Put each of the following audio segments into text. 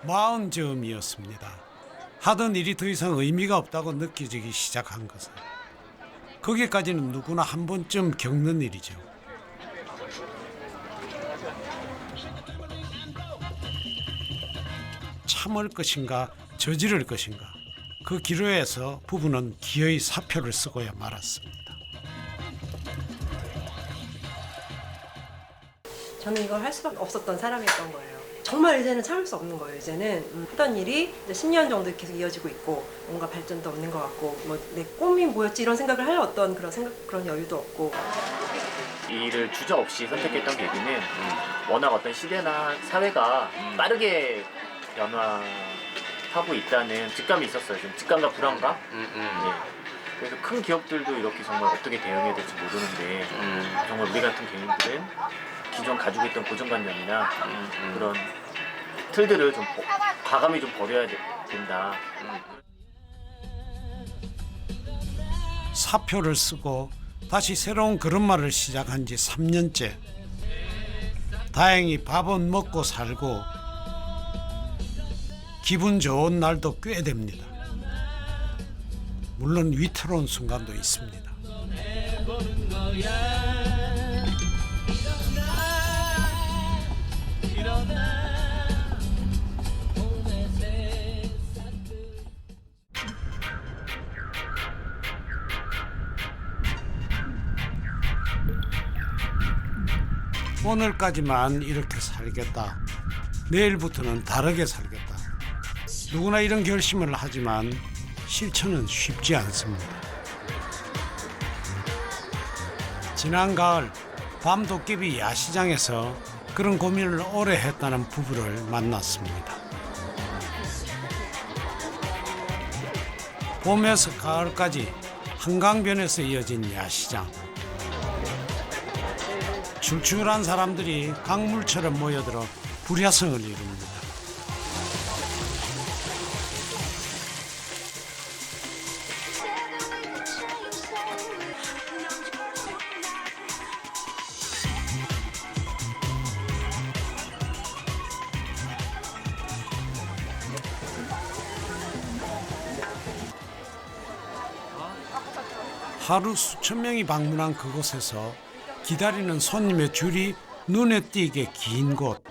40쯤이었습니다. 하던 일이 더 이상 의미가 없다고 느껴지기 시작한 것은 거기까지는 누구나 한 번쯤 겪는 일이죠. 참을 것인가 저지를 것인가 그 기로에서 부부는 기어이 사표를 쓰고야 말았습니다. 저는 이걸 할 수밖에 없었던 사람이었던 거예요. 정말 이제는 참을 수 없는 거예요. 이제는 했던 일이 이제 10년 정도 계속 이어지고 있고 뭔가 발전도 없는 것 같고 뭐 내 꿈이 뭐였지 이런 생각을 할 어떤 그런 여유도 없고. 이 일을 주저없이 선택했던 계기는 워낙 어떤 시대나 사회가 빠르게 변화하고 있다는 직감이 있었어요. 좀 직감과 불안감. 그래서 큰 기업들도 이렇게 정말 어떻게 대응해야 될지 모르는데 정말 우리 같은 개인들은 기존 가지고 있던 고정관념이나 그런 틀들을 좀 과감히 좀 버려야 된다. 사표를 쓰고 다시 새로운 걸음마를 시작한 지 3년째. 다행히 밥은 먹고 살고 기분 좋은 날도 꽤 됩니다. 물론 위태로운 순간도 있습니다. 오늘까지만 이렇게 살겠다. 내일부터는 다르게 살겠다. 누구나 이런 결심을 하지만 실천은 쉽지 않습니다. 지난 가을 밤도깨비 야시장에서 그런 고민을 오래 했다는 부부를 만났습니다. 봄에서 가을까지 한강변에서 이어진 야시장. 출출한 사람들이 강물처럼 모여들어 불야성을 이룹니다. 하루 수천 명이 방문한 그곳에서 기다리는 손님의 줄이 눈에 띄게 긴 곳.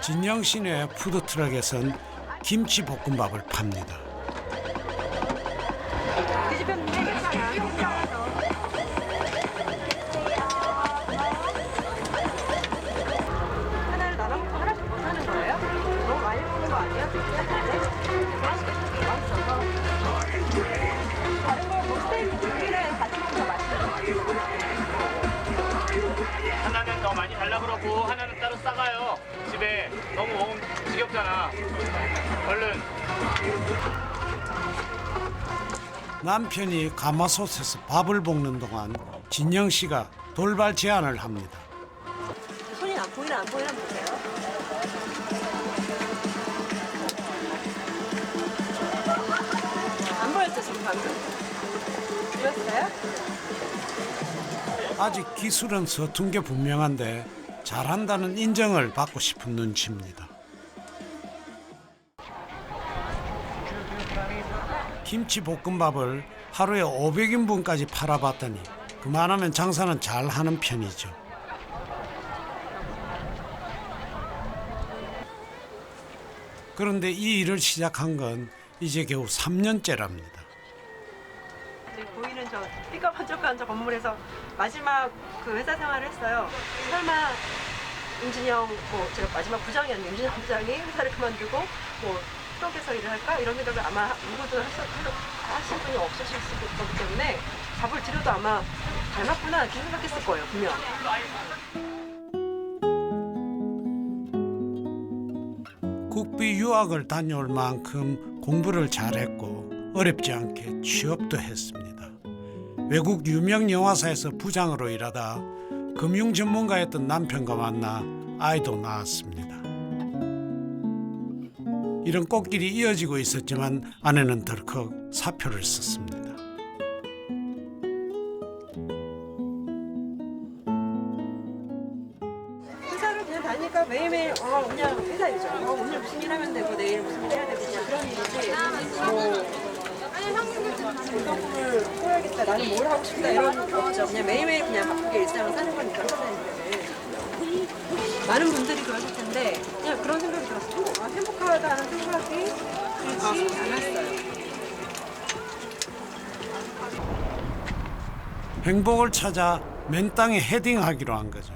진영시내 푸드트럭에선 김치볶음밥을 팝니다. 하나를 나눠먹고 하나씩 못 하는 거예요? 너무 많이 먹는 거 아니에요? 다른 거 스테이크 두 개를 같이 먹는 거 맛있어요. 하나는 더 많이 달라 그러고 하나는 따로 싸가요. 집에 너무 먹으면 지겹잖아. 얼른. 남편이 가마솥에서 밥을 볶는 동안 진영 씨가 돌발 제안을 합니다. 손이 안 보이나 보세요. 안 보였죠, 지금 방금? 보였어요? 아직 기술은 서툰 게 분명한데 잘한다는 인정을 받고 싶은 눈치입니다. 김치볶음밥을 하루에 500인분까지 팔아봤더니 그만하면 장사는 잘하는 편이죠. 그런데 이 일을 시작한 건 이제 겨우 3년째랍니다. 지금 보이는 저 삐까번쩍한 저 건물에서 마지막 그 회사 생활을 했어요. 설마 임진영, 제가 마지막 부장이었는데 임진영 부장이 회사를 그만두고 트럭에서 일을 할까? 이런 생각을 아마 누구도 하신 분이 없으실 거기 때문에 밥을 드려도 아마 닮았구나 이렇게 생각했을 거예요, 분명. 국비 유학을 다녀올 만큼 공부를 잘했고 어렵지 않게 취업도 했습니다. 외국 유명 영화사에서 부장으로 일하다 금융 전문가였던 남편과 만나 아이도 낳았습니다. 이런 꽃길이 이어지고 있었지만 아내는 덜컥 사표를 썼습니다. 회사를 그냥 다니까 매일매일 그냥 회사 일이죠. 오늘 무슨 일 하면 되고 내일 무슨 일 해야 되고 그냥 그런 일이지. 운동을 해야겠다. 나는 뭘 하고 싶다 이런 거 없죠. 그냥 매일매일 그냥 바쁘게 일상을 사는 거니까 회사 다닐 때는. 많은 분들이 그러실 텐데 그냥 그런 생각이 들었어요. 행복하다는 생각이 들지 않았어요. 행복을 찾아 맨 땅에 헤딩하기로 한 거죠.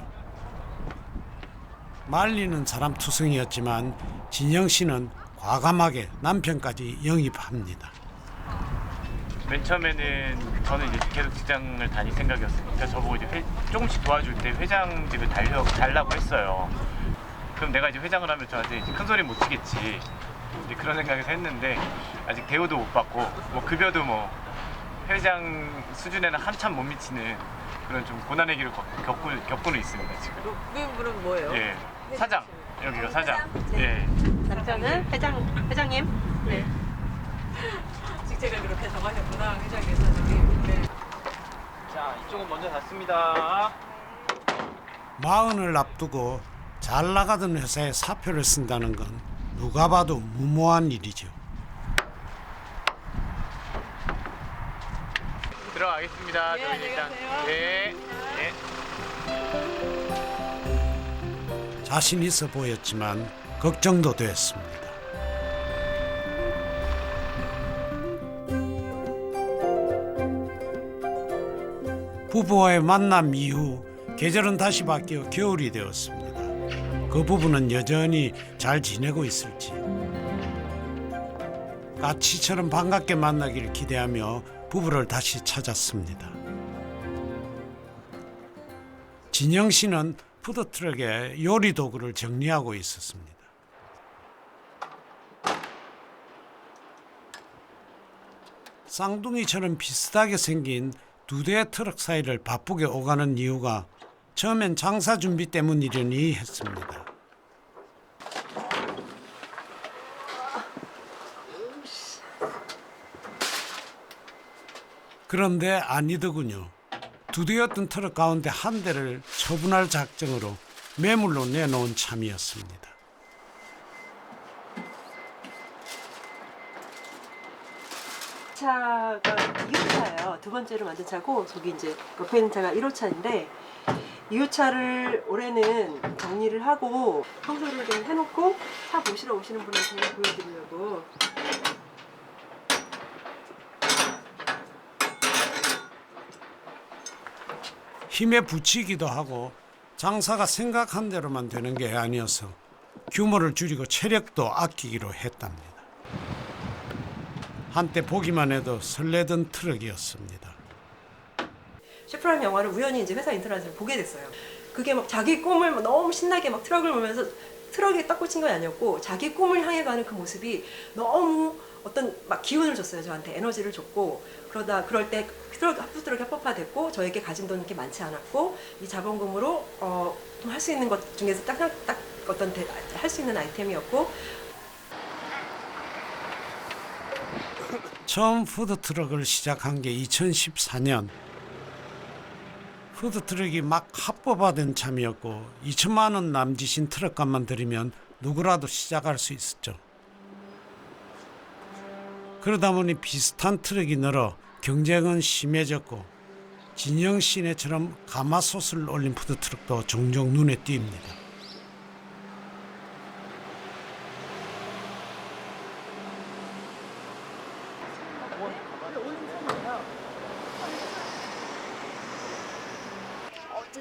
말리는 사람 투성이었지만 진영 씨는 과감하게 남편까지 영입합니다. 맨 처음에는 저는 이제 계속 직장을 다닐 생각이었으니까 저보고 이제 조금씩 도와줄 때 회장직을 달라고 했어요. 그럼 내가 이제 회장을 하면 저한테 이제 큰 소리 못 치겠지. 이제 그런 생각에서 했는데 아직 대우도 못 받고 뭐 급여도 뭐 회장 수준에는 한참 못 미치는 그런 좀 고난의 길을 겪고는 있습니다 지금. 그럼 뭐예요? 예, 사장 여기가 사장. 네. 예. 남자는 회장님. 네. 직책을 그렇게 정하셨구나 회장님께서 네. 자, 이쪽은 먼저 닫습니다. 마흔을 앞두고 잘 나가던 회사에 사표를 쓴다는 건 누가 봐도 무모한 일이죠. 들어가겠습니다. 네, 저희 안녕히 일단. 가세요. 네. 네. 자신 있어 보였지만 걱정도 됐습니다. 부부와의 만남 이후 계절은 다시 바뀌어 겨울이 되었습니다. 그 부부는 여전히 잘 지내고 있을지 까치처럼 반갑게 만나기를 기대하며 부부를 다시 찾았습니다. 진영 씨는 푸드트럭에 요리 도구를 정리하고 있었습니다. 쌍둥이처럼 비슷하게 생긴 두 대의 트럭 사이를 바쁘게 오가는 이유가 처음엔 장사 준비 때문이려니 했습니다. 그런데 아니더군요. 두 대였던 트럭 가운데 한 대를 처분할 작정으로 매물로 내놓은 참이었습니다. 차가 2호차예요. 두 번째로 만든 차고 저기 이제 옆에 있는 차가 1호차인데 2호차를 올해는 정리를 하고 청소를 좀 해놓고 차 보시러 오시는 분한테 보여드리려고. 힘에 부치기도 하고 장사가 생각한 대로만 되는 게 아니어서 규모를 줄이고 체력도 아끼기로 했답니다. 한때 보기만 해도 설레던 트럭이었습니다. 셰프라는 영화를 우연히 이제 회사 인터넷에서 보게 됐어요. 그게 막 자기 꿈을 막 너무 신나게 막 트럭을 보면서 트럭에 딱 꽂힌 건 아니었고 자기 꿈을 향해 가는 그 모습이 너무 어떤 막 기운을 줬어요. 저한테 에너지를 줬고 그럴 때 푸드트럭이 합법화됐고 저에게 가진 돈이 그렇게 많지 않았고 이 자본금으로 좀 할 수 있는 것 중에서 딱 어떤 할 수 있는 아이템이었고 처음 푸드트럭을 시작한 게 2014년. 푸드트럭이 막 합법화된 참이었고 2천만 원 남짓인 트럭값만 들이면 누구라도 시작할 수 있었죠. 그러다 보니 비슷한 트럭이 늘어 경쟁은 심해졌고 진영 씨네처럼 가마솥을 올린 푸드트럭도 종종 눈에 띕니다.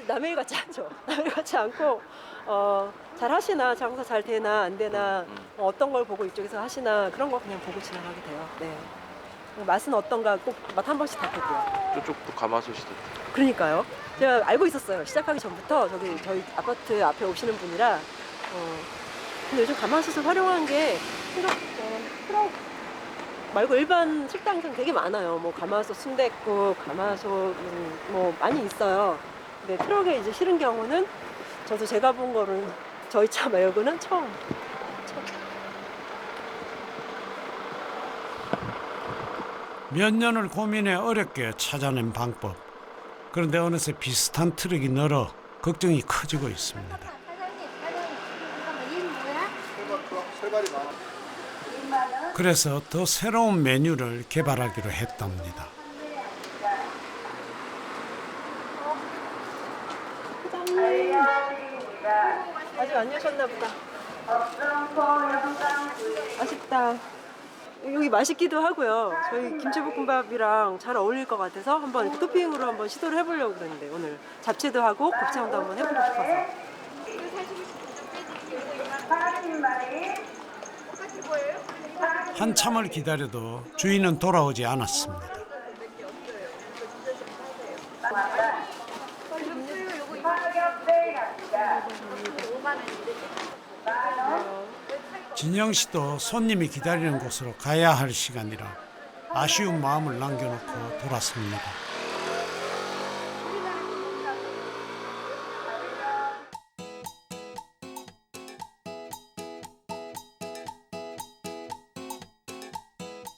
남의 일 같지 않죠. 남의 일 같지 않고 잘 하시나 장사 잘 되나 안 되나 어떤 걸 보고 이쪽에서 하시나 그런 거 그냥 보고 지나가게 돼요. 네. 맛은 어떤가 꼭 맛 한 번씩 다 보고요. 저쪽도 가마솥이도. 그러니까요. 제가 알고 있었어요. 시작하기 전부터 저희 아파트 앞에 오시는 분이라 근데 요즘 가마솥을 활용한 게 트럭 말고 일반 식당에서는 되게 많아요. 뭐 가마솥 순댓국, 가마솥 뭐 많이 있어요. 근데 트럭에 이제 실은 경우는 저도 제가 본 거는 저희 차 말고는 처음. 몇 년을 고민해 어렵게 찾아낸 방법. 그런데 어느새 비슷한 트럭이 늘어 걱정이 커지고 있습니다. 사장님, 그래서 더 새로운 메뉴를 개발하기로 했답니다. 아직 안 여셨나 보다. 아쉽다. 여기 맛있기도 하고요. 저희 김치볶음밥이랑 잘 어울릴 것 같아서 한번 이렇게 토핑으로 한번 시도를 해보려고 그랬는데 오늘 잡채도 하고 곱창도 한번 해보고 싶어서. 한참을 기다려도 주인은 돌아오지 않았습니다. 진영 씨도 손님이 기다리는 곳으로 가야 할 시간이라 아쉬운 마음을 남겨놓고 돌았습니다.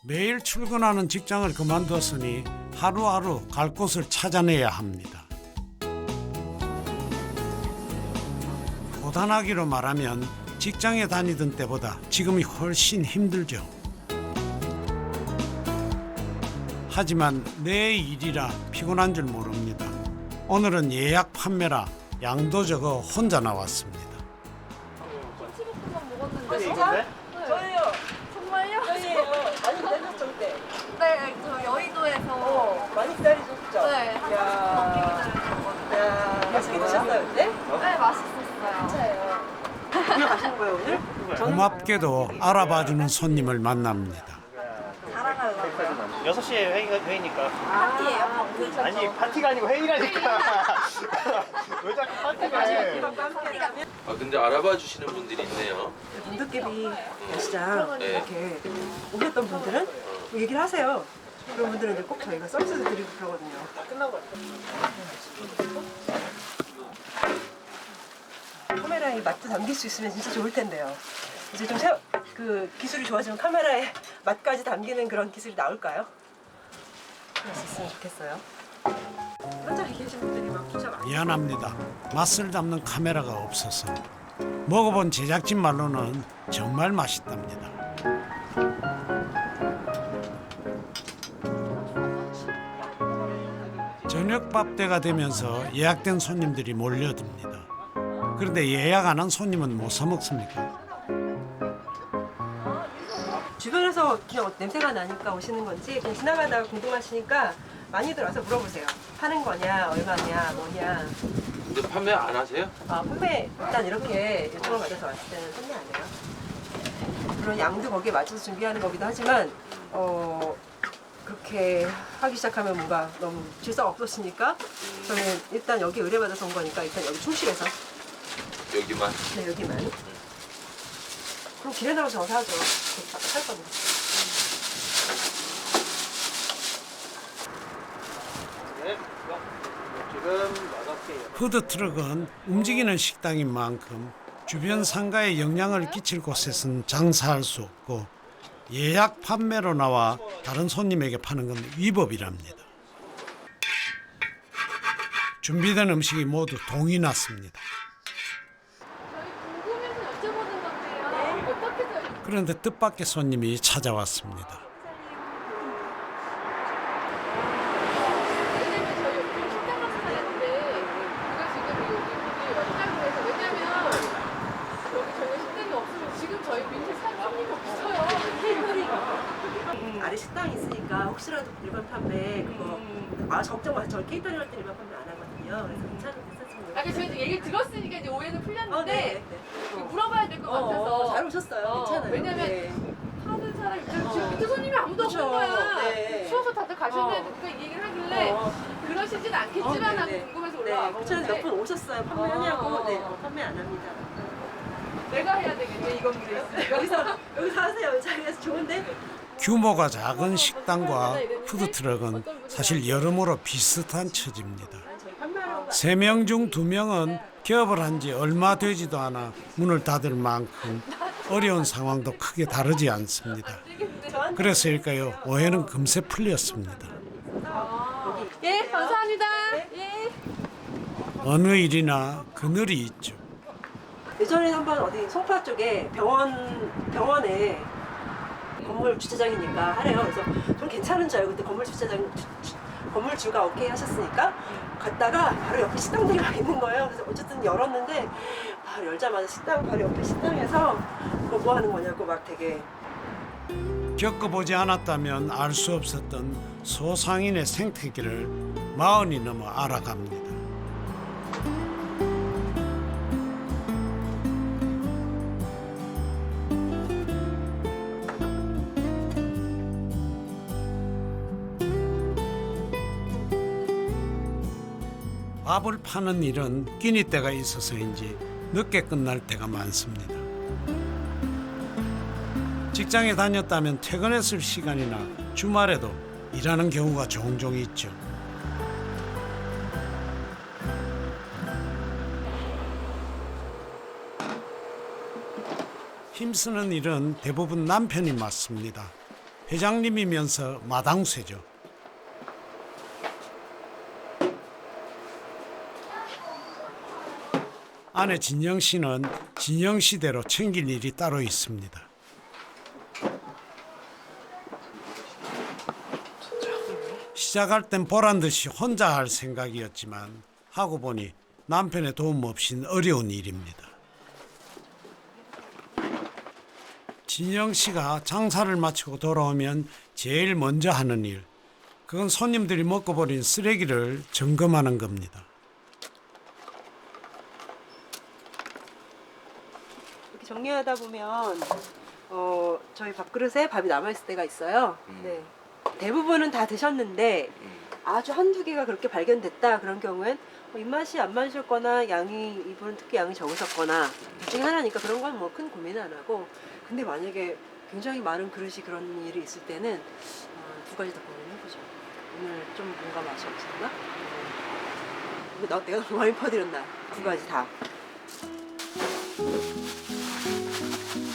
매일 출근하는 직장을 그만뒀으니 하루하루 갈 곳을 찾아내야 합니다. 고단하기로 말하면 직장에 다니던 때보다 지금이 훨씬 힘들죠. 하지만 내 일이라 피곤한 줄 모릅니다. 오늘은 예약 판매라 양도 적어 혼자 나왔습니다. 진짜? 저예요. 정말요? 저희예요. 많이 기다리셨죠 그때? 네, 저 여의도에서 많이 기다리셨죠? 네, 한 30분 넘게 기다렸거든요. 야, 맛있게 드셨어요 그때? 네, 맛있었어요. 진짜예요. 오늘 가시는 거예요 오늘? 고맙게도 알아봐주는 손님을 만납니다. 자랑하려고. 6시에 회의니까. 파티예요, 파티. 아니, 파티가 아니고 회의라니까. 왜 자꾸 파티가 해? 아 근데 알아봐 주시는 분들이 있네요. 문득개비 시장 네. 이렇게 오셨던 분들은 뭐 얘기를 하세요. 그런 분들은 이제 꼭 저희가 서비스 드리고 그러거든요. 다 끝난 거 같아요. 카메라에 맛도 담길 수 있으면 진짜 좋을 텐데요. 이제 좀 그 기술이 좋아지면 카메라에 맛까지 담기는 그런 기술이 나올까요? 그럴 수 있으면 좋겠어요. 혼자 계신 분들이 막 진짜 많이 미안합니다. 맛을 담는 카메라가 없어서. 먹어본 제작진 말로는 정말 맛있답니다. 저녁밥 때가 되면서 예약된 손님들이 몰려듭니다. 그런데 예약 안 한 손님은 못 사 먹습니까? 주변에서 그냥 냄새가 나니까 오시는 건지 그냥 지나가다가 궁금하시니까 많이들 와서 물어보세요. 파는 거냐, 얼마냐, 뭐냐. 근데 판매 안 하세요? 아, 판매 일단 이렇게 요청을 받아서 왔을 때는 판매 안 해요. 물론 양도 거기에 맞춰서 준비하는 거기도 하지만 그렇게 하기 시작하면 뭔가 너무 질서가 없어지니까 저는 일단 여기 의뢰받아서 온 거니까 일단 여기 충실해서 여기만. 네, 여기만. 그럼 길에 나가서 저 사죠. 살 거는. 네, 지금 6개예요. 푸드트럭은 움직이는 식당인 만큼 주변 상가에 영향을 끼칠 곳에선 장사할 수 없고 예약 판매로 나와 다른 손님에게 파는 건 위법이랍니다. 준비된 음식이 모두 동이 났습니다. 궁금해서 여쭤보는 건데요. 어떻게 저희 그런데 뜻밖의 손님이 찾아왔습니다. 왜냐면 저희 여기 식당 가서 사는데 누가 지금 여기 왔다고 해서 왜냐면 여기 저희 식당이 없으면 지금 저희 민트 살 손님이 없어요. 케이터링. 아래 식당이 있으니까 혹시라도 일반 판매 그거 걱정 마세요. 저 케이터링 할 때 일반 판매 안 하거든요. 그래서 괜찮습니다. 아까 저희도 얘기를 들었으니까 이제 오해는 풀렸는데 네. 물어봐야 될 것 같아서. 잘 오셨어요. 괜찮아요. 왜냐면 네. 하는 사람 입장에서 지금 밑에 손님이 아무도 없는 그쵸. 거야. 네. 추워서 다들 가셨는데 누가 이 얘기를 하길래 그러시진 않겠지만 하고 궁금해서 올라와 혹시라도 봤는데 몇분 오셨어요. 판매하냐고. 네, 판매 안 합니다. 내가 해야 되겠네 이건 그래. 여기서 하세요. 이 자리에서 좋은데? 규모가 작은 식당과 푸드트럭은 사실 여러모로 비슷한 처지입니다. 저희 판매하러 3명 중 2명은 개업을 한 지 얼마 되지도 않아 문을 닫을 만큼 어려운 상황도 크게 다르지 않습니다. 그래서일까요? 오해는 금세 풀렸습니다. 예 감사합니다. 예. 어느 일이나 그늘이 있죠. 예전에 한번 어디 송파 쪽에 병원에 건물 주차장이니까 하래요. 그래서 좀 괜찮은 줄 알고 그때 건물주가 오케이 하셨으니까 갔다가 바로 옆에 식당들이 막 있는 거예요. 그래서 어쨌든 열었는데 바로 열자마자 식당 바로 옆에 식당에서 뭐 하는 거냐고 막 되게 겪어보지 않았다면 알 수 없었던 소상인의 생태계를 마흔이 넘어 알아갑니다. 밥을 파는 일은 끼니 때가 있어서인지 늦게 끝날 때가 많습니다. 직장에 다녔다면 퇴근했을 시간이나 주말에도 일하는 경우가 종종 있죠. 힘쓰는 일은 대부분 남편이 맡습니다. 회장님이면서 마당쇠죠. 아내 진영 씨는 진영 씨대로 챙길 일이 따로 있습니다. 시작할 땐 보란 듯이 혼자 할 생각이었지만 하고 보니 남편의 도움 없인 어려운 일입니다. 진영 씨가 장사를 마치고 돌아오면 제일 먼저 하는 일, 그건 손님들이 먹고 버린 쓰레기를 점검하는 겁니다. 이렇게 정리하다 보면 저희 밥그릇에 밥이 남아있을 때가 있어요. 네. 대부분은 다 드셨는데 아주 한두 개가 그렇게 발견됐다 그런 경우엔 입맛이 안 맞으셨거나 이분은 특히 양이 적으셨거나 둘 중에 하나니까 그런 건 뭐 큰 고민은 안 하고, 근데 만약에 굉장히 많은 그릇이 그런 일이 있을 때는 두 가지 다 고민해보죠. 오늘 좀 뭔가 맛이 없었나? 내가 너무 많이 퍼드렸나? 두 가지 다.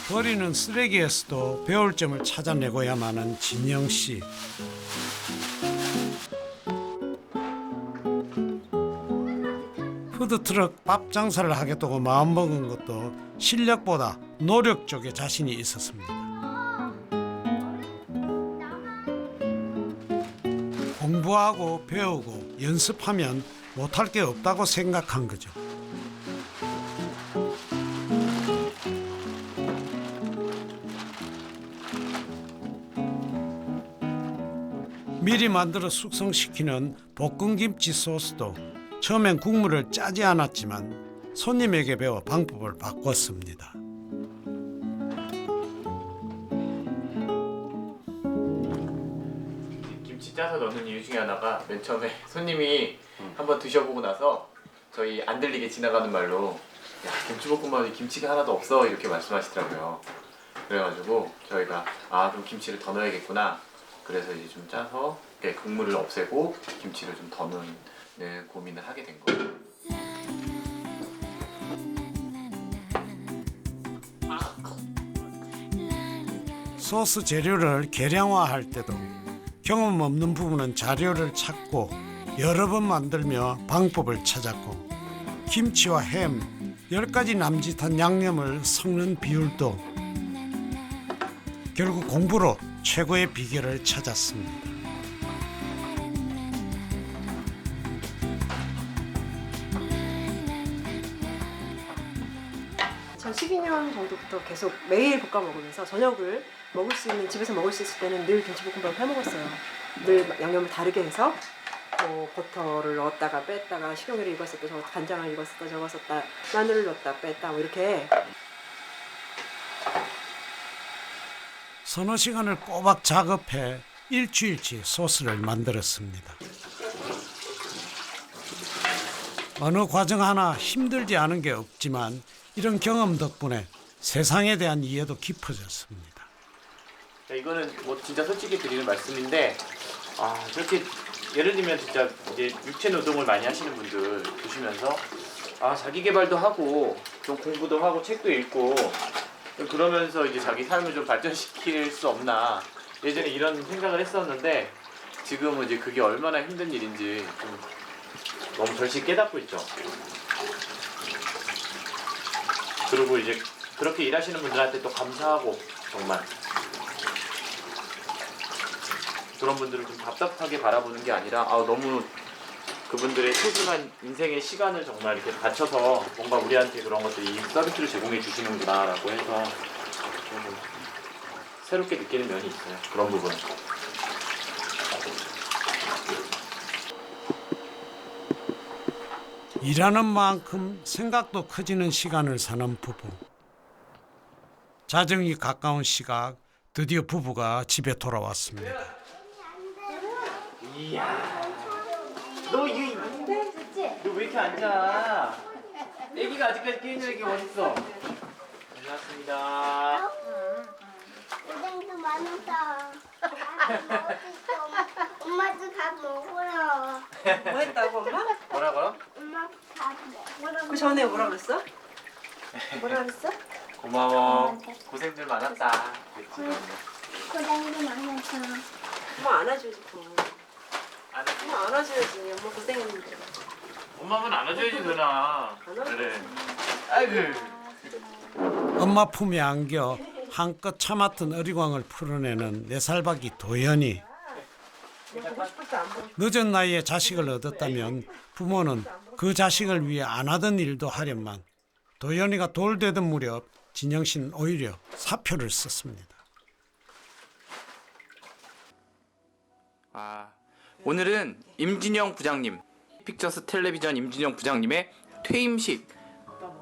버리는 쓰레기에서도 배울 점을 찾아내고야만 하는 진영 씨. 푸드트럭 밥 장사를 하겠다고 마음먹은 것도 실력보다 노력 쪽에 자신이 있었습니다. 공부하고 배우고 연습하면 못할 게 없다고 생각한 거죠. 미리 만들어 숙성시키는 볶음김치 소스도 처음엔 국물을 짜지 않았지만 손님에게 배워 방법을 바꿨습니다. 김치 짜서 넣는 이유 중에 하나가 맨 처음에 손님이 한번 드셔보고 나서 저희 안 들리게 지나가는 말로 야, 김치볶음밥에 김치가 하나도 없어 이렇게 말씀하시더라고요. 그래가지고 저희가 그럼 김치를 더 넣어야겠구나. 그래서 이제 좀 짜서 국물을 없애고 김치를 좀 더 넣는 고민을 하게 된 거예요. 소스 재료를 계량화할 때도 경험 없는 부분은 자료를 찾고 여러 번 만들며 방법을 찾았고, 김치와 햄 10가지 남짓한 양념을 섞는 비율도 결국 공부로 최고의 비결을 찾았습니다. 전 12년 정도부터 계속 매일 볶아 먹으면서 저녁을 먹을 수 있는, 집에서 먹을 수 있을 때는 늘 김치볶음밥을 해 먹었어요. 늘 양념을 다르게 해서 버터를 넣었다가 뺐다가 식용유를 익었었다, 간장을 익었었다, 적었었다, 마늘을 넣었다 뺐다 뭐 이렇게. 서너 시간을 꼬박 작업해 일주일치 소스를 만들었습니다. 어느 과정 하나 힘들지 않은 게 없지만 이런 경험 덕분에 세상에 대한 이해도 깊어졌습니다. 이거는 뭐 진짜 솔직히 드리는 말씀인데 솔직히 예를 들면 진짜 이제 육체 노동을 많이 하시는 분들 보시면서 자기 개발도 하고 좀 공부도 하고 책도 읽고 그러면서 이제 자기 삶을 좀 발전시킬 수 없나, 예전에 이런 생각을 했었는데 지금은 이제 그게 얼마나 힘든 일인지 좀 너무 절실히 깨닫고 있죠. 그리고 이제 그렇게 일하시는 분들한테 또 감사하고 정말 그런 분들을 좀 답답하게 바라보는 게 아니라 너무 그분들의 소중한 인생의 시간을 정말 이렇게 바쳐서 뭔가 우리한테 그런 것들 이 서비스를 제공해 주시는구나라고 해서 좀 새롭게 느끼는 면이 있어요. 그런 부분. 일하는 만큼 생각도 커지는 시간을 사는 부부. 자정이 가까운 시각 드디어 부부가 집에 돌아왔습니다. 이야. 너 왜 이렇게 앉아? 애기가 아직까지 깨있는 애기 어딨어? 고맙습니다. 고생도 많았다. 엄마도 밥 먹어요. 뭐 했다고 엄마? 뭐라고요? 엄마 밥 먹으라고. 그 전에 뭐라 그랬어? 뭐라 그랬어? 고마워. 고생들 많았다. 고생도 많았다. 엄마 안아줘야지. 그럼. 안 엄마 안아줘야지. 엄마 고생했는데. 엄마만 안아줘야지 누나. 그래. 아이고. 엄마 품에 안겨 한껏 참았던 어리광을 풀어내는 4살박이 도연이. 보고 싶을 때 안 보고 늦은 나이에 자식을 얻었다면 부모는 그 자식을 위해 안 하던 일도 하련만 도연이가 돌 되던 무렵 진영 씨는 오히려 사표를 썼습니다. 오늘은 임진영 부장님, 픽처스 텔레비전 임진영 부장님의 퇴임식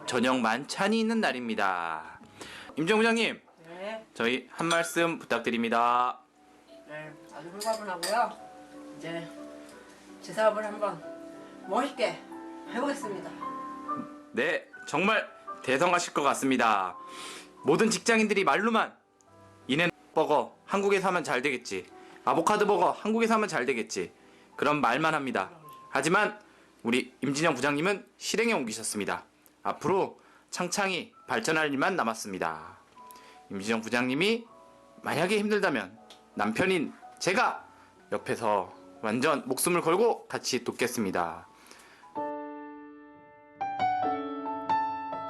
저녁 만찬이 있는 날입니다. 임진영 부장님, 네. 저희 한 말씀 부탁드립니다. 네, 아주 홀가분하고요. 이제 제 사업을 한번 멋있게 해보겠습니다. 네, 정말 대성하실 것 같습니다. 모든 직장인들이 말로만 이내 버거 한국에서 하면 잘 되겠지, 아보카도 버거 한국에서 하면 잘 되겠지, 그런 말만 합니다. 하지만 우리 임진영 부장님은 실행에 옮기셨습니다. 앞으로 창창히 발전할 일만 남았습니다. 임진영 부장님이 만약에 힘들다면 남편인 제가 옆에서 완전 목숨을 걸고 같이 돕겠습니다.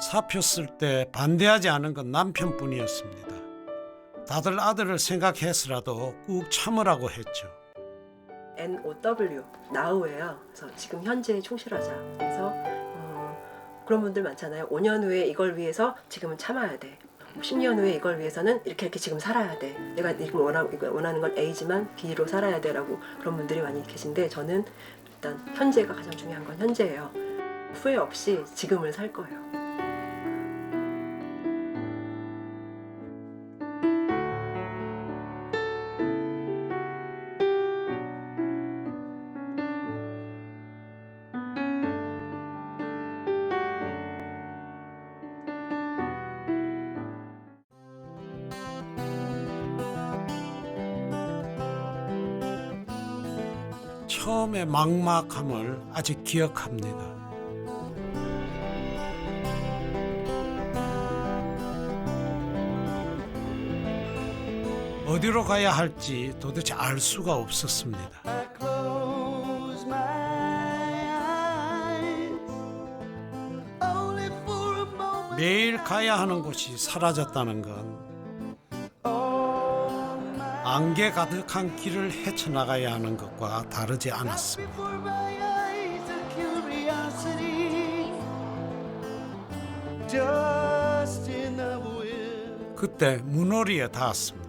사표 쓸 때 반대하지 않은 건 남편뿐이었습니다. 다들 아들을 생각해서라도 꾹 참으라고 했죠. NOW, Now예요. 그래서 지금 현재에 충실하자. 그래서 그런 분들 많잖아요. 5년 후에 이걸 위해서 지금은 참아야 돼. 10년 후에 이걸 위해서는 이렇게 지금 살아야 돼. 내가 지금 원하는 건 A지만 B로 살아야 돼라고 그런 분들이 많이 계신데 저는 일단 현재가 가장 중요한 건 현재예요. 후회 없이 지금을 살 거예요. 처음의 막막함을 아직 기억합니다. 어디로 가야 할지 도대체 알 수가 없었습니다. 매일 가야 하는 곳이 사라졌다는 건 안개 가득한 길을 헤쳐나가야 하는 것과 다르지 않았습니다. 그때 문호리에 닿았습니다.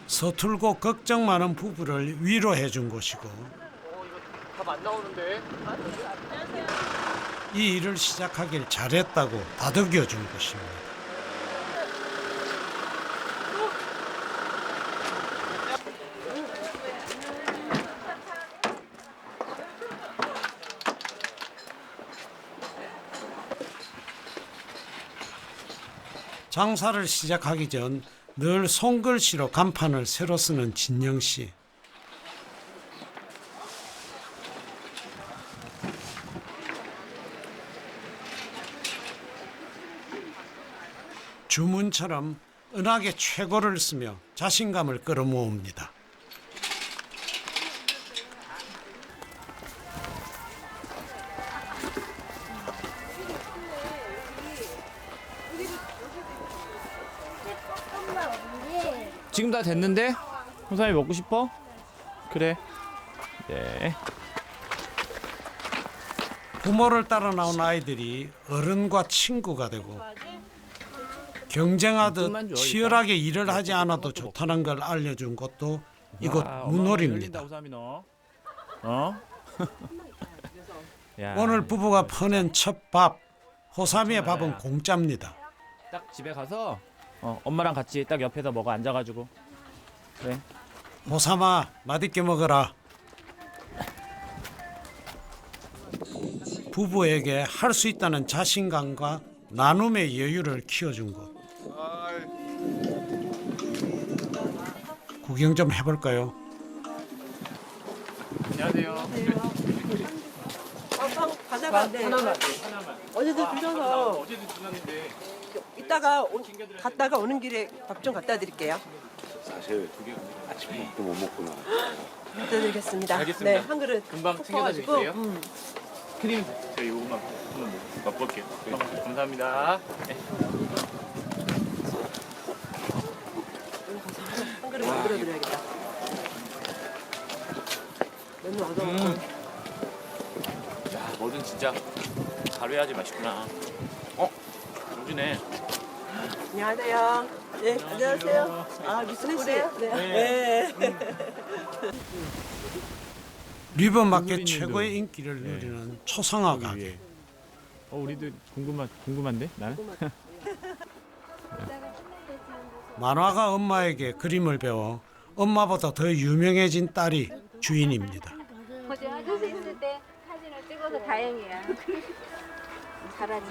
서툴고 걱정 많은 부부를 위로해 준 곳이고 밥 안 나오는데. 이 일을 시작하길 잘했다고 다독여 준 곳입니다. 장사를 시작하기 전 늘 손글씨로 간판을 새로 쓰는 진영 씨. 주문처럼 은하계 최고를 쓰며 자신감을 끌어모읍니다. 지금 다 됐는데? 홍삼이 먹고 싶어? 그래. 네. 부모를 따라 나온 아이들이 어른과 친구가 되고 경쟁하듯 치열하게 일을 하지 않아도 좋다는 걸 알려준 것도 이곳 문홀입니다. 호삼이 너. 어? 야, 오늘 부부가 퍼낸 첫 밥, 호삼이의 밥은 공짜입니다. 딱 집에 가서 엄마랑 같이 딱 옆에서 먹어 앉아가지고. 그래. 호삼아, 맛있게 먹어라. 부부에게 할 수 있다는 자신감과 나눔의 여유를 키워준 곳. 구경 좀 해볼까요? 안녕하세요. 과자가 네. 어제도 주셔서 어제도 주셨는데 이따가 갔다가 오는 길에 밥 좀 갖다 드릴게요. 사실 아침도 못 먹구나. 갖다 드리겠습니다. 알겠습니다. 네, 한 그릇 금방 푹 챙겨다 퍼가지고, 드릴게요. 크림 제가 이거만 한번 맛볼게요. 감사합니다. 네. 한 그릇 만들어 드려야겠다. 맨날 얻어먹고. 야, 뭐든 진짜 바로 해야지 맛있구나. 요즘에 안녕하세요. 네, 안녕하세요. 아, 미순혜 씨. 네. 리버마켓 최고의 인기를 누리는 초상화 가게. 우리도 궁금한데 나는? 만화가 엄마에게 그림을 배워 엄마보다 더 유명해진 딸이 주인입니다. 어제 아저씨 있을 때 사진을 찍어서 다행이야. 잘하지.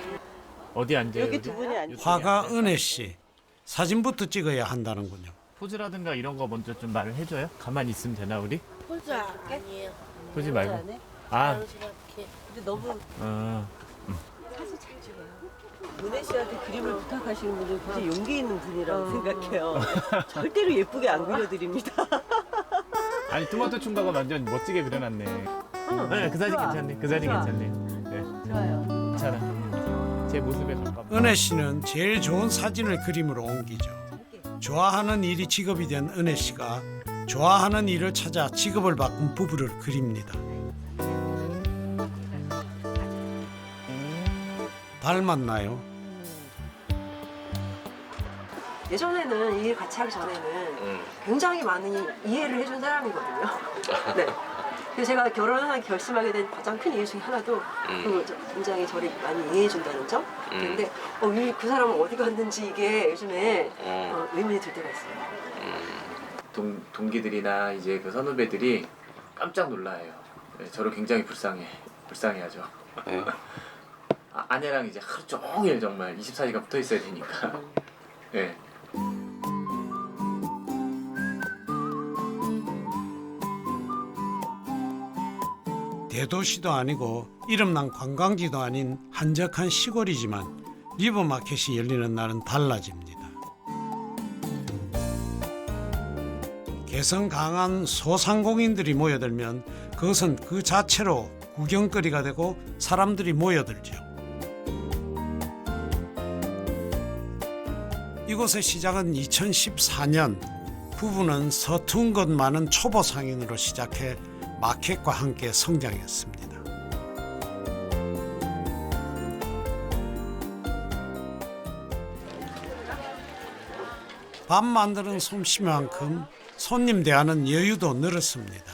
어디 앉아요? 여기 두 분이 앉으세요. 화가 은혜 씨. 사진부터 찍어야 한다는군요. 포즈라든가 이런 거 먼저 좀 말을 해줘요? 가만히 있으면 되나 우리? 포즈 아니에요. 포즈 말고. 안 해? 아, 자연스럽게. 근데 너무 사진 잘 찍어요. 문혜 씨한테 그림을 부탁하시는 분들 굉장히 용기 있는 분이라고 생각해요. 절대로 예쁘게 안 그려드립니다. 아니 토마토 총각은 완전 멋지게 그려놨네. 네, 그 사진 좋아. 괜찮네. 그 사진 좋아. 괜찮네. 네, 좋아요. 괜찮아. 제 모습에 가깝다. 은혜 씨는 제일 좋은 사진을 그림으로 옮기죠. 좋아하는 일이 직업이 된 은혜 씨가 좋아하는 일을 찾아 직업을 바꾼 부부를 그립니다. 닮았나요? 예전에는 이 일 같이 하기 전에는 굉장히 많은 이해를 해준 사람이거든요. 네. 그래서 제가 결혼을 결심하게 된 가장 큰 이유 중에 하나도 굉장히 저를 많이 이해해준다는 점. 근데 그 사람은 어디 갔는지 이게 요즘에 의문이 들 때가 있어요. 동기들이나 이제 그 선후배들이 깜짝 놀라요. 네, 저를 굉장히 불쌍해하죠. 아내랑 이제 하루 종일 정말 24시간 붙어 있어야 되니까. 네. 대도시도 아니고 이름난 관광지도 아닌 한적한 시골이지만 리버마켓이 열리는 날은 달라집니다. 개성 강한 소상공인들이 모여들면 그것은 그 자체로 구경거리가 되고 사람들이 모여들죠. 이곳의 시작은 2014년. 부부는 서툰 것 많은 초보 상인으로 시작해 마켓과 함께 성장했습니다. 밥 만드는 솜씨만큼 손님 대하는 여유도 늘었습니다.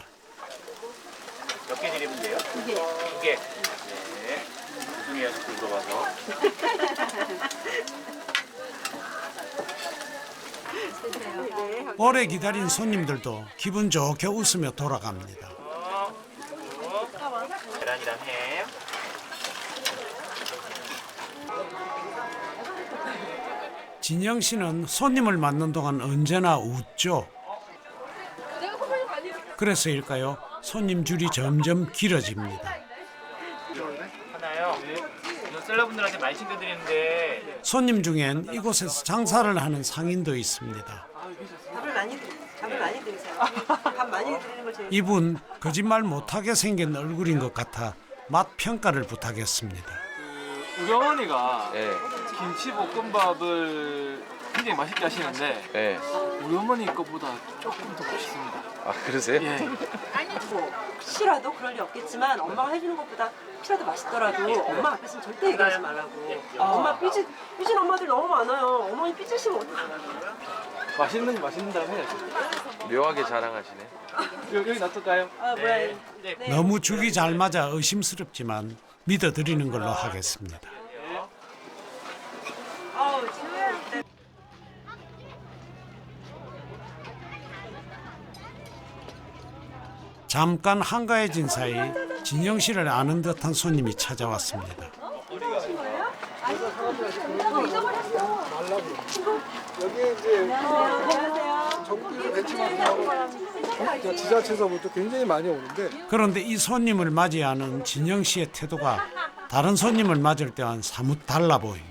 몇 개 드리면 돼요? 2개. 네. 조심해야 물어봐서. 오래 기다린 손님들도 기분 좋게 웃으며 돌아갑니다. 계란이랑 햄. 진영 씨는 손님을 맞는 동안 언제나 웃죠. 그래서일까요? 손님 줄이 점점 길어집니다. 하나요? 셀러분들한테 많이 챙겨드리는데 손님 중엔 이곳에서 장사를 하는 상인도 있습니다. 밥을 많이 드리세요. 밥 많이 드리는 거 제일. 이분 거짓말 못하게 생긴 얼굴인 것 같아 맛 평가를 부탁했습니다. 우리 어머니가 예. 김치볶음밥을 굉장히 맛있게 하시는데 예. 우리 어머니 것보다 조금 더 맛있습니다. 아 그러세요? 예. 뭐 혹시라도 그럴 리 없겠지만 엄마가 해주는 것보다 혹시라도 맛있더라도 엄마 앞에서는 절대 얘기하지 말라고. 엄마 삐진 엄마들 너무 많아요. 어머니 삐지시면 어떡해요? 맛있는 거 맛있는 다음에 해야죠. 묘하게 자랑하시네. 여기 놔둘까요? 아 뭐야? 네. 너무 죽이 잘 맞아 의심스럽지만 믿어드리는 걸로 하겠습니다. 아우 진짜. 잠깐 한가해진 사이 진영 씨를 아는 듯한 손님이 찾아왔습니다. 여기 이제 전국에서 배치만하고 지자체에서부터 굉장히 많이 오는데 그런데 이 손님을 맞이하는 진영 씨의 태도가 다른 손님을 맞을 때와는 사뭇 달라 보입니다.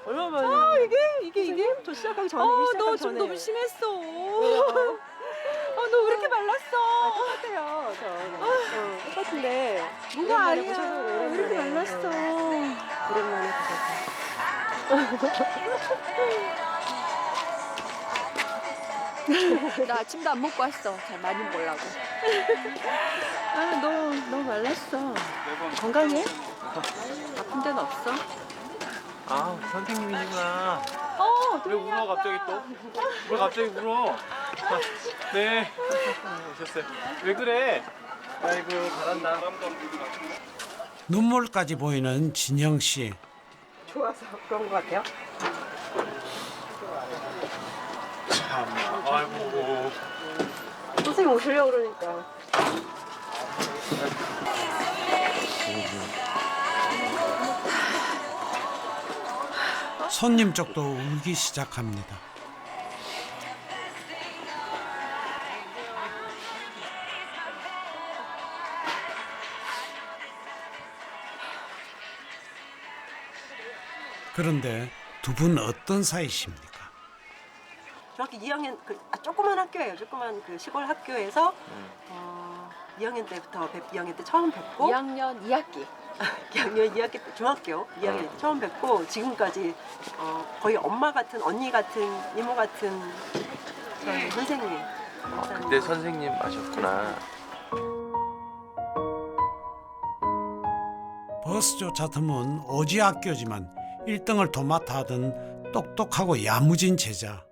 얼마 만에? 아 이게 저 시작하기 전에 너 좀 너무 심했어. 너 왜 이렇게 말랐어? 똑같아요. 저 똑같은데 뭐가 오랜만에 아니야. 보셔서 왜 이렇게 말랐어? 오랜만에 나 아침도 안 먹고 왔어. 잘 많이 먹으려고. 너 말랐어. 건강해? 아픈 데는 없어? 아 선생님이시구나. 왜 어, 울어 갑자기 또? 왜 갑자기 울어? 네. 오셨어요. 왜 그래? 아이고 잘한다. 눈물까지 보이는 진영 씨. 좋아서 그런 것 같아요. 아이고. 선생님 오시려고 그러니까. 손님 쪽도 울기 시작합니다. 그런데 두 분 어떤 사이십니까? 중학교 2학년 조그만 학교예요. 조그만 그 시골 학교에서 2학년 때부터 2학년 때 처음 뵙고 2학년 2학기. 2학년 2학기 때 중학교 2학년 때 처음 뵙고 지금까지 거의 엄마 같은 언니 같은 이모 같은 저희 선생님. 그때 선생님 아셨구나. 버스조차 드문 오지 학교지만 1등을 도맡아 하던 똑똑하고 야무진 제자.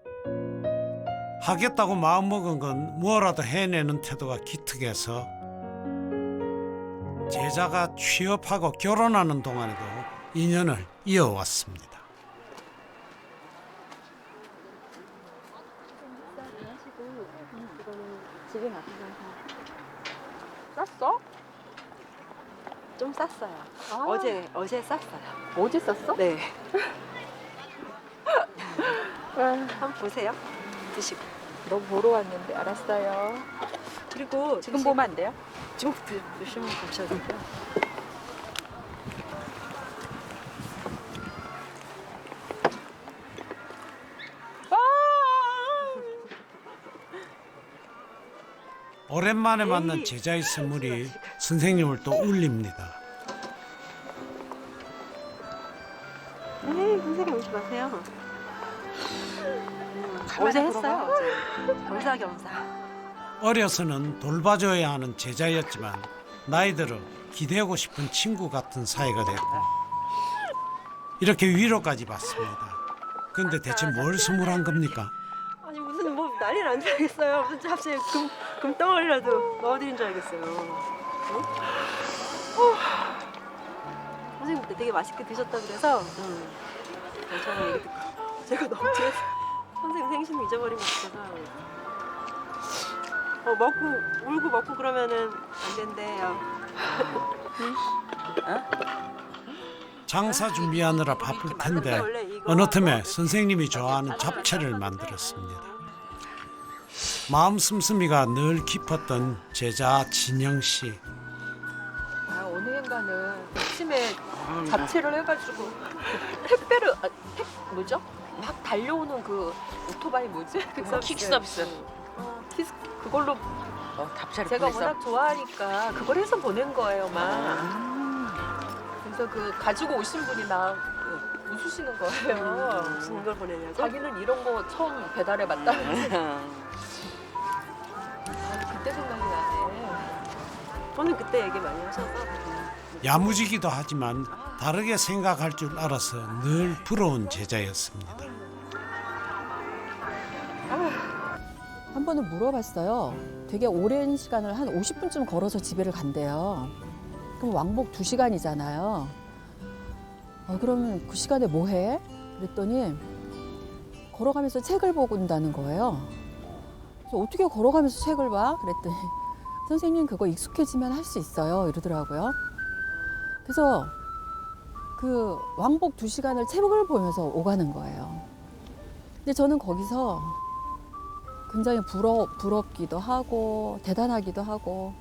하겠다고 마음먹은 건 뭐라도 해내는 태도가 기특해서 제자가 취업하고 결혼하는 동안에도 인연을 이어왔습니다. 집에 가서 쌌어? 좀 쌌어요. 어제 쌌어요. 어제 썼어? 네. 한번 보세요. 드시고. 너 보러 왔는데 알았어요. 그리고 지금 보면 안 돼요? 지금 드시면 보셔도 돼요. 오랜만에 만난 제자의 선물이 선생님을 또 울립니다. 에이, 선생님 오지 마세요. 어제 했어요. 어제. 겸사겸사. 어려서는 돌봐줘야 하는 제자였지만 나이 들어 기대고 싶은 친구 같은 사이가 됐고 이렇게 위로까지 받습니다. 근데 대체 뭘 선물한 겁니까? 아니 무슨 뭐 난리는 안 나겠어요. 무슨 갑자기 금덩어리라도 넣어드린 줄 알겠어요. 응? 선생님 그때 되게 맛있게 드셨다 그래서 저는 얘기 듣고 제가 너무 선생님 생신 잊어버린 것 같아서 울고 먹고 그러면은 안 된대요. 장사 준비하느라 바쁠 텐데 어느 틈에 선생님이 좋아하는 잡채를 만들었습니다. 마음 씀씀이가 늘 깊었던 제자 진영 씨. 어느 해인가는 아침에 잡채를 해가지고 택배를 뭐죠? 막 달려오는 그 오토바이 뭐지? 킥 서비스. 그걸로 잡채를 제가 보냈어? 워낙 좋아하니까 그걸 해서 보낸 거예요, 막. 그래서 그 가지고 오신 분이 막 웃으시는 거예요. 무슨 걸 보내냐고? 자기는 이런 거 처음 배달해 봤다면서. 그때 생각이 나네. 저는 그때 얘기 많이 하셔서 야무지기도 하지만 다르게 생각할 줄 알아서 늘 부러운 제자였습니다. 한 번은 물어봤어요. 되게 오랜 시간을 한 50분쯤 걸어서 집에를 간대요. 그럼 왕복 2시간이잖아요. 그러면 그 시간에 뭐 해? 그랬더니 걸어가면서 책을 보고 온다는 거예요. 그래서 어떻게 걸어가면서 책을 봐? 그랬더니 선생님 그거 익숙해지면 할 수 있어요. 이러더라고요. 그래서 그 왕복 2시간을 책을 보면서 오가는 거예요. 근데 저는 거기서 굉장히 부럽기도 하고 대단하기도 하고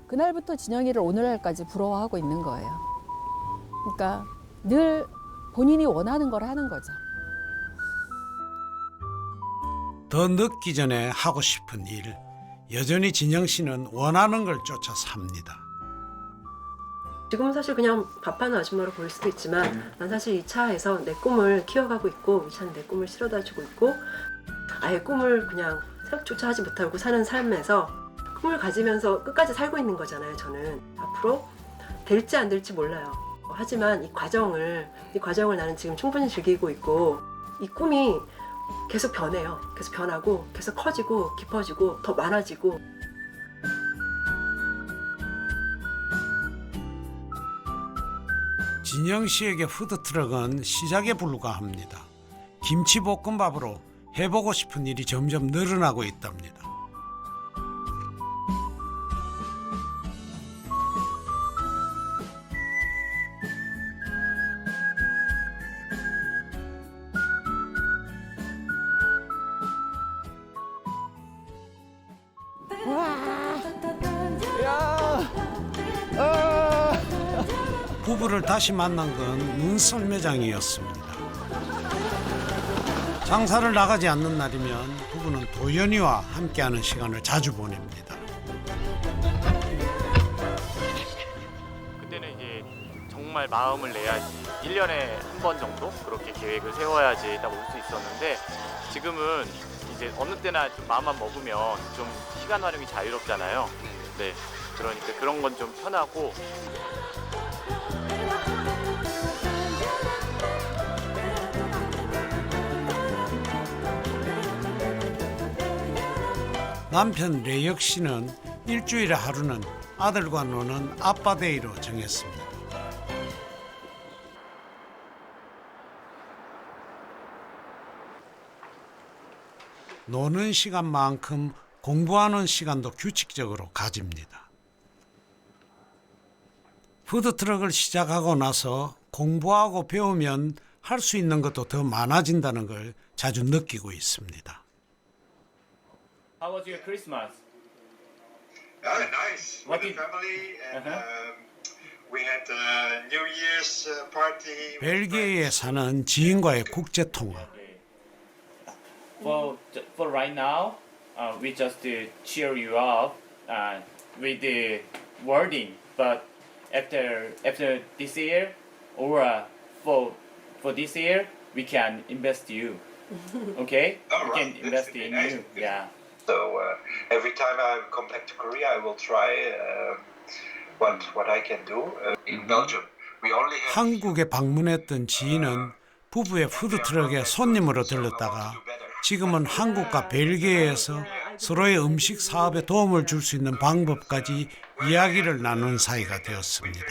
그날부터 진영이를 오늘날까지 부러워하고 있는 거예요. 그러니까 늘 본인이 원하는 걸 하는 거죠. 더 늦기 전에 하고 싶은 일. 여전히 진영 씨는 원하는 걸 쫓아 삽니다. 지금은 사실 그냥 밥하는 아줌마로 보일 수도 있지만 난 사실 이 차에서 내 꿈을 키워가고 있고 이 차는 내 꿈을 실어다주고 있고 아예 꿈을 그냥 생각조차 하지 못하고 사는 삶에서 꿈을 가지면서 끝까지 살고 있는 거잖아요. 저는 앞으로 될지 안 될지 몰라요. 하지만 이 과정을 나는 지금 충분히 즐기고 있고 이 꿈이 계속 변해요. 계속 변하고 계속 커지고 깊어지고 더 많아지고 진영 씨에게 푸드트럭은 시작에 불과합니다. 김치볶음밥으로 해보고 싶은 일이 점점 늘어나고 있답니다. 부부를 다시 만난 건 눈썰매장이었습니다. 장사를 나가지 않는 날이면 부부는 도연이와 함께하는 시간을 자주 보냅니다. 그때는 이제 정말 마음을 내야지 1년에 한 번 정도 그렇게 계획을 세워야지 딱 올 수 있었는데 지금은 이제 어느 때나 좀 마음만 먹으면 좀 시간 활용이 자유롭잖아요. 네, 그러니까 그런 건 좀 편하고 남편 레역 씨는 일주일에 하루는 아들과 노는 아빠 데이로 정했습니다. 노는 시간만큼 공부하는 시간도 규칙적으로 가집니다. 푸드트럭을 시작하고 나서 공부하고 배우면 할 수 있는 것도 더 많아진다는 걸 자주 느끼고 있습니다. How was your Christmas? Nice. What With the did- family and Uh-huh. we had New Year's party. with 벨기에에 friends. 사는 지인과의 국제 통화. For right now, we just cheer you up with the wording. But after this year, or for this year, we can invest you. Okay? All We right. can invest That's in nice. you. Yeah. So every time I come back to Korea, I will try what I can do. In Belgium, we only have. 한국에 방문했던 지인은 부부의 푸드트럭에 손님으로 들렀다가 지금은 한국과 벨기에에서 서로의 음식 사업에 도움을 줄 수 있는 방법까지 이야기를 나눈 사이가 되었습니다.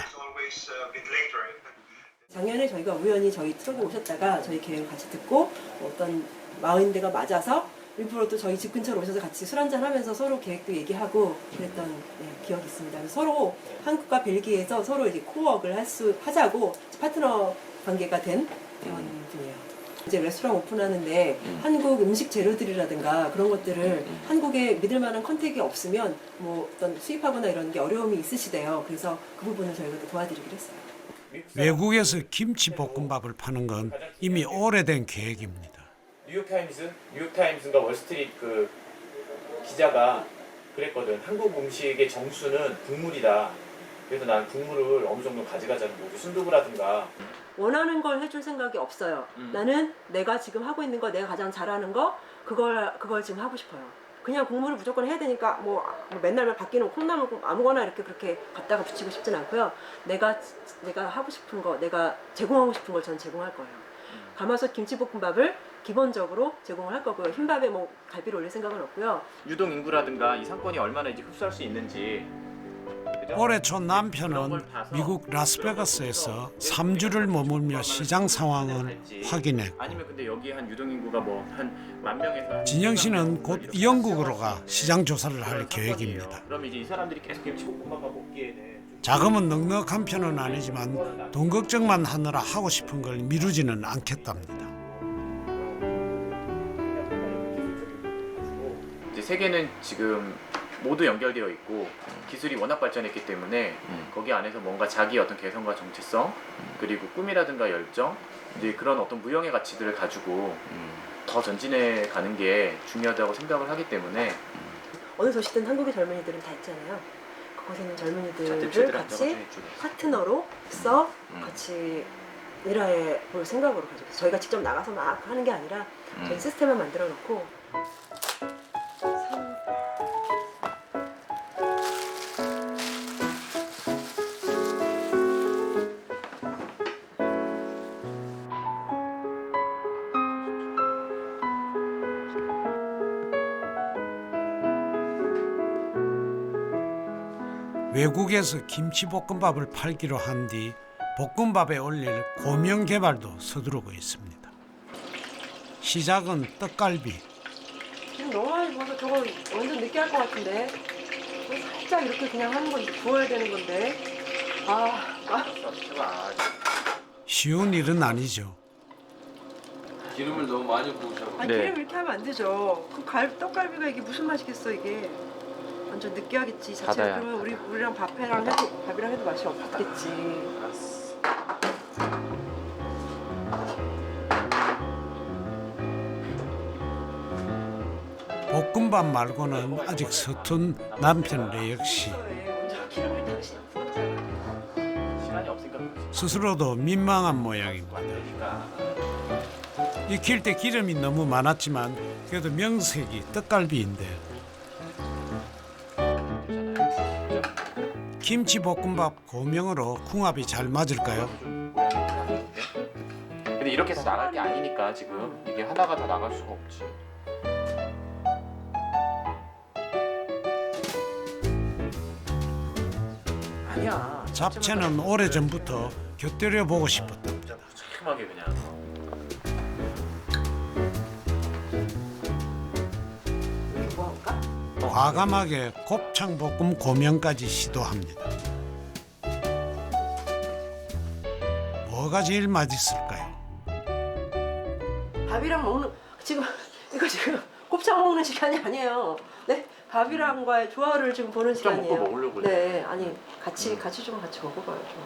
작년에 저희가 우연히 저희 트럭에 오셨다가 저희 계획을 같이 듣고 어떤 마인드가 맞아서 일부러 또 저희 집 근처로 오셔서 같이 술 한잔 하면서 서로 계획도 얘기하고 그랬던 기억이 있습니다. 그래서 서로 한국과 벨기에에서 서로 이제 코워크를 하자고 파트너 관계가 된 그런 분이에요. 이제 레스토랑 오픈하는데 한국 음식 재료들이라든가 그런 것들을 한국에 믿을 만한 컨택이 없으면 뭐 어떤 수입하거나 이런 게 어려움이 있으시대요. 그래서 그 부분을 저희가 또 도와드리기로 했어요. 외국에서 김치 볶음밥을 파는 건 이미 오래된 계획입니다. 뉴욕타임스인가 월스트리트 그 기자가 그랬거든. 한국 음식의 정수는 국물이다. 그래서 난 국물을 어느 정도 가져가자는 거지. 순두부라든가. 원하는 걸 해줄 생각이 없어요. 나는 내가 지금 하고 있는 거, 내가 가장 잘하는 거, 그걸 지금 하고 싶어요. 그냥 국물을 무조건 해야 되니까 뭐 맨날 바뀌는 콩나물 아무거나 이렇게 그렇게 갖다가 붙이고 싶진 않고요. 내가 하고 싶은 거, 내가 제공하고 싶은 걸 전 제공할 거예요. 가마솥 김치볶음밥을 기본적으로 제공을 할 거고요. 흰밥에 뭐 갈비를 올릴 생각은 없고요. 유동 인구라든가 이 상권이 얼마나 이제 흡수할 수 있는지. 그죠? 올해 초 남편은 미국 라스베가스에서 3주를 머물며 시장 상황을 확인했고 아니면 근데 여기 한 유동 인구가 뭐 한 10,000명에서 진영 씨는 곧 영국으로 가 시장 조사를 할 계획입니다. 그럼 이제 이 사람들이 계속 김치볶음밥만 먹기에는 자금은 넉넉한 편은 아니지만 돈 걱정만 하느라 하고 싶은 걸 미루지는 않겠답니다. 이제 세계는 지금 모두 연결되어 있고 기술이 워낙 발전했기 때문에 거기 안에서 뭔가 자기 어떤 개성과 정체성 그리고 꿈이라든가 열정 이제 그런 어떤 무형의 가치들을 가지고 더 전진해 가는 게 중요하다고 생각을 하기 때문에 어느 도시든 한국의 젊은이들은 다 있잖아요. 그곳에 있는 젊은이들을 같이 파트너로서 같이 일해 볼 생각으로 가지고 저희가 직접 나가서 막 하는 게 아니라 저희 시스템을 만들어 놓고 외국에서 김치볶음밥을 팔기로 한 뒤 볶음밥에 올릴 고명 개발도 서두르고 있습니다. 시작은 떡갈비. 지금 너무 많이 구워서 저거 완전 느끼할 것 같은데 살짝 이렇게 그냥 하는 건 구워야 되는 건데 쉬운 일은 아니죠. 기름을 너무 많이 부으셔. 아니 기름 이렇게 하면 안 되죠. 그 떡갈비가 이게 무슨 맛이겠어 이게. 완전 느끼하겠지. 자체로 그러면 우리랑 밥이랑 해도 맛이 없겠지. 볶음밥 말고는 아직 서툰 남편 레 역시 스스로도 민망한 모양입니다. 익힐 때 기름이 너무 많았지만 그래도 명색이 떡갈비인데 김치볶음밥 고명으로 궁합이 잘 맞을까요? 근데 이렇게 해서 나갈 게 아니니까 지금 이게 하다가 다 나갈 수가 없지. 아니야. 잡채는 오래전부터 곁들여 보고 싶었답니다. 무책임하게 그냥. 과감하게 곱창볶음 고명까지 시도합니다. 뭐가 제일 맛있을까요? 밥이랑 먹는 이거 지금 곱창 먹는 시간이 아니에요. 네, 밥이랑과의 조화를 지금 보는 시간이에요. 먹고 먹으려고 네, 아니 같이 좀 같이 먹어봐요. 좀.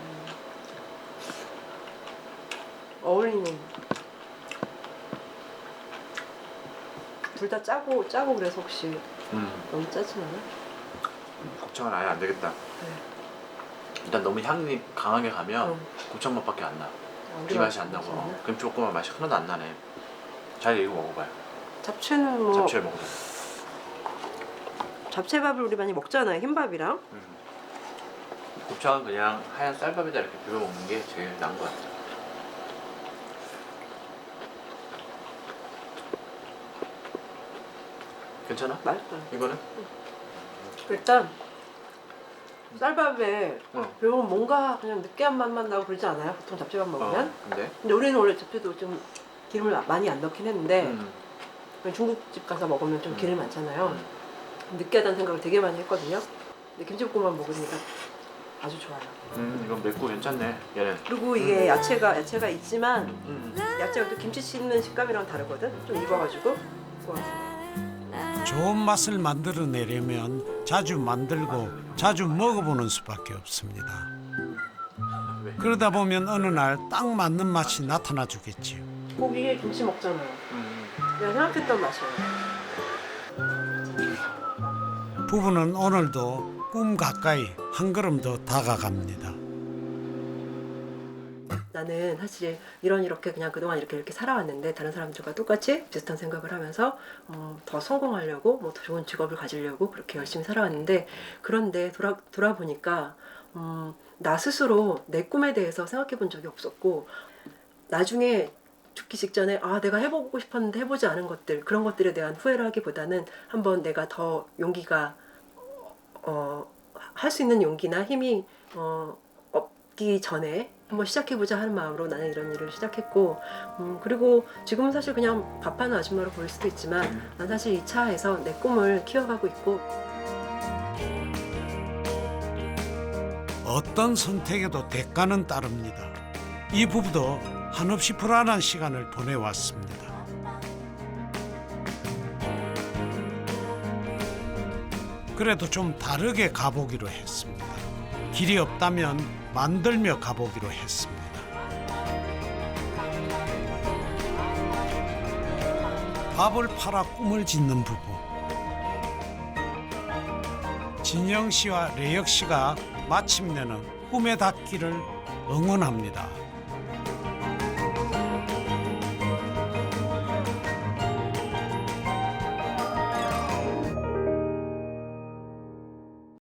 어울리는. 둘 다 짜고 그래서 혹시 너무 짜진 않아? 곱창은 아예 안 되겠다. 네. 일단 너무 향이 강하게 가면 곱창 맛밖에 안 나. 비 맛이 안 나고 않나? 김치볶음밥 맛이 하나도 안 나네. 잘 이거 먹어봐요. 잡채는 뭐 잡채 먹어봐요. 잡채밥을 우리 많이 먹잖아요. 흰밥이랑. 곱창은 그냥 하얀 쌀밥에다 이렇게 비벼 먹는 게 제일 나은 것 같아요. 괜찮아? 맛있어요. 이거는? 일단 쌀밥에 비벼면 뭔가 그냥 느끼한 맛만 나고 그러지 않아요? 보통 잡채밥 먹으면? 근데? 근데 우리는 원래 잡채도 좀 기름을 많이 안 넣긴 했는데 중국집 가서 먹으면 좀 기름 많잖아요. 느끼하다는 생각을 되게 많이 했거든요. 근데 김치볶음밥 먹으니까 아주 좋아요. 이건 맵고 괜찮네. 얘는. 그리고 이게 야채가 있지만 야채가 또 김치 씹는 식감이랑 다르거든. 좀 익어가지고 좋았어요. 좋은 맛을 만들어내려면 자주 만들고 자주 먹어보는 수밖에 없습니다. 그러다 보면 어느 날 딱 맞는 맛이 나타나 주겠지요. 고기에 김치 먹잖아요. 내가 생각했던 맛이에요. 부부는 오늘도 꿈 가까이 한 걸음 더 다가갑니다. 나는 사실 이렇게 그냥 그동안 이렇게 살아왔는데 다른 사람들과 똑같이 비슷한 생각을 하면서 더 성공하려고 뭐 더 좋은 직업을 가지려고 그렇게 열심히 살아왔는데 그런데 돌아보니까 나 스스로 내 꿈에 대해서 생각해 본 적이 없었고 나중에 죽기 직전에 내가 해보고 싶었는데 해보지 않은 것들 그런 것들에 대한 후회를 하기보다는 한번 내가 더 용기가 할 수 있는 용기나 힘이 없기 전에 한번 시작해보자 하는 마음으로 나는 이런 일을 시작했고 그리고 지금은 사실 그냥 밥하는 아줌마로 보일 수도 있지만 난 사실 이 차에서 내 꿈을 키워가고 있고 어떤 선택에도 대가는 따릅니다. 이 부부도 한없이 불안한 시간을 보내왔습니다. 그래도 좀 다르게 가보기로 했습니다. 길이 없다면 만들며 가보기로 했습니다. 밥을 팔아 꿈을 짓는 부부. 진영 씨와 레역 씨가 마침내는 꿈에 닿기를 응원합니다.